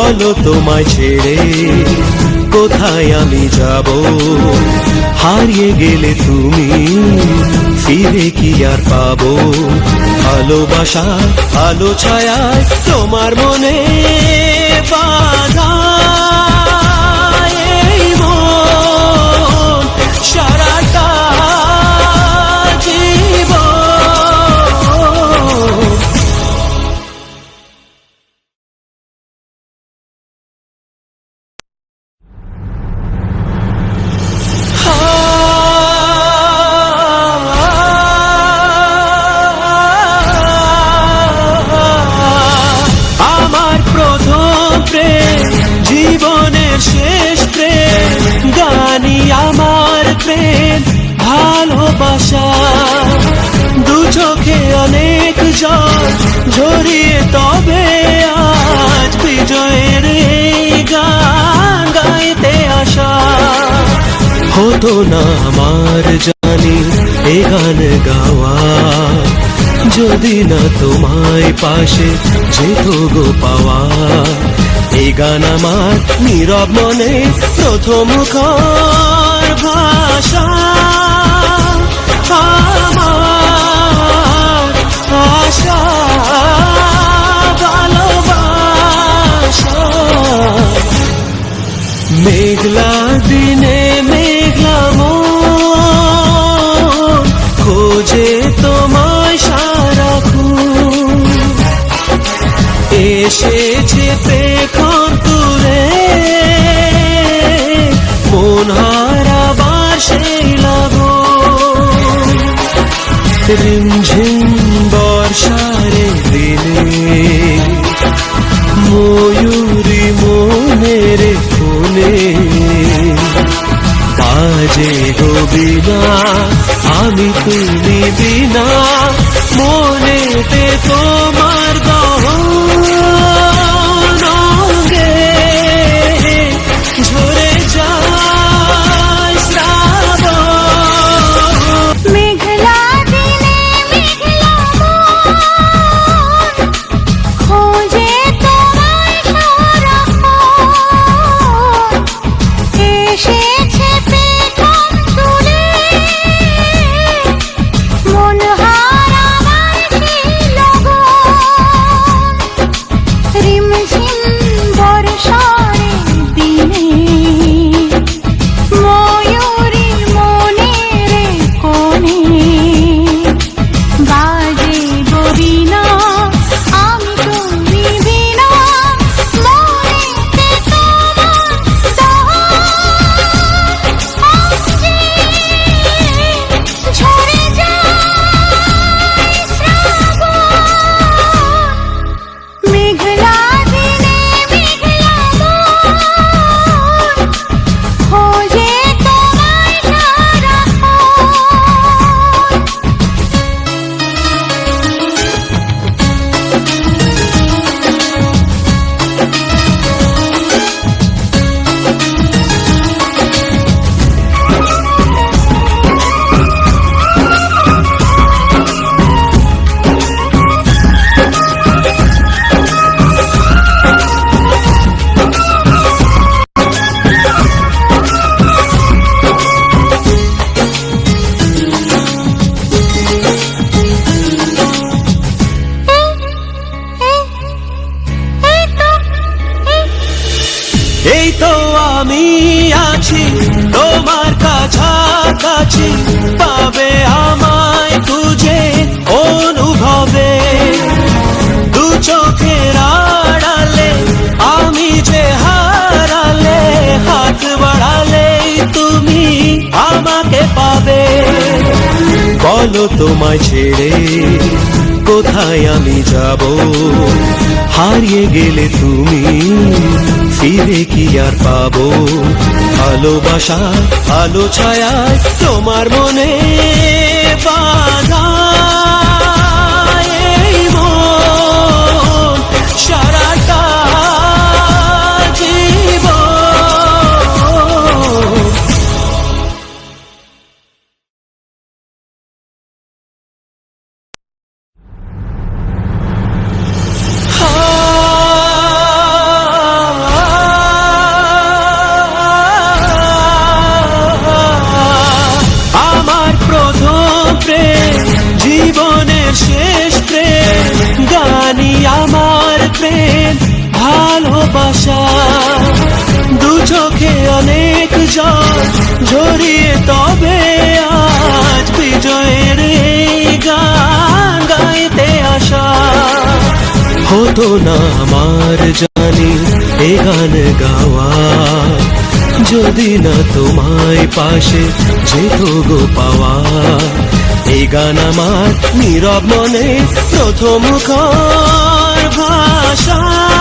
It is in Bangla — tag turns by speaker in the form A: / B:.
A: বলো তোমায় ছেড়ে কোথায় আমি যাব, হারিয়ে গেলে তুমি ফিরে কি আর পাবো। ভালোবাসা আলো ছায়ায় তোমার মনে বাধা, এই মন সারাটা জীবন। আমার প্রথম প্রেম, জীবনের শেষ প্রেম, গানি আমার প্রেম ভালোবাসা। দু চোখে অনেক জল ঝরিয়ে তবে আজ বিজয়ের এই গান গাইতে আসা। হতো না আমার জানি এ গান গাওয়া, যদি না তোমায় পাশে যেত গো পাওয়া। এই গান আমার নীরব মনে প্রথম মুখর ভাষা, আমার আশা ভালোবাসা। মেঘলা দিনে মেঘলা মন খোঁজে তোমায় সারাক্ষণ, এসেছে পেখম তুলে মন হারাবার সেই লাগন। রিমঝিম বর্ষারে দিনে ময়ূরী মনের কোণে বাজে গো বিনা, আমি তুমি বিনা মনেতে তোমার গহন অঙ্গে ঝরে যায় শ্রাবণ।
B: মেঘলা দিনে মেঘলা মন খোঁজে তোমায় সারাক্ষণ, এসেছে পেখম তুলে মন হারাবার সেই লগন। রিমঝিম বর্ষার দিনে ময়ূরী মনের কোণে বাজে গো বিনা, আমি তুমি বিনা মনেতে তোমার অঙ্গে ঝরে যায় শ্রাবণ। মেঘলা দিনে মেঘলা মন খোঁজে তোমায় সারাক্ষণ।
A: এই তো আমি আছি তোমার কাছাকাছি, পাবে আমায় খুঁজে অনুভবে। দু চোখের আড়ালে আমি যে হারালে, হাত বাড়ালেই তুমি আমাকে পাবে। বলো তোমায় ছেড়ে কোথায় আমি যাব, হারিয়ে গেলে তুমি ফিরে কি আর পাবো। ভালোবাসা আলো ছায়ায় তোমার মনে বাধা, এই মন সারাটা জীবন। ভালোবাসা দু চোখে অনেক জল ঝরিয়ে তবে আজ বিজয়ের এই গান গাইতে আসা হতো না আমার জানি এ গান গাওয়া যদি না তোমায় পাশে যেত গো পাওয়া এই গান আমার নীরব মনে প্রথম ভাষা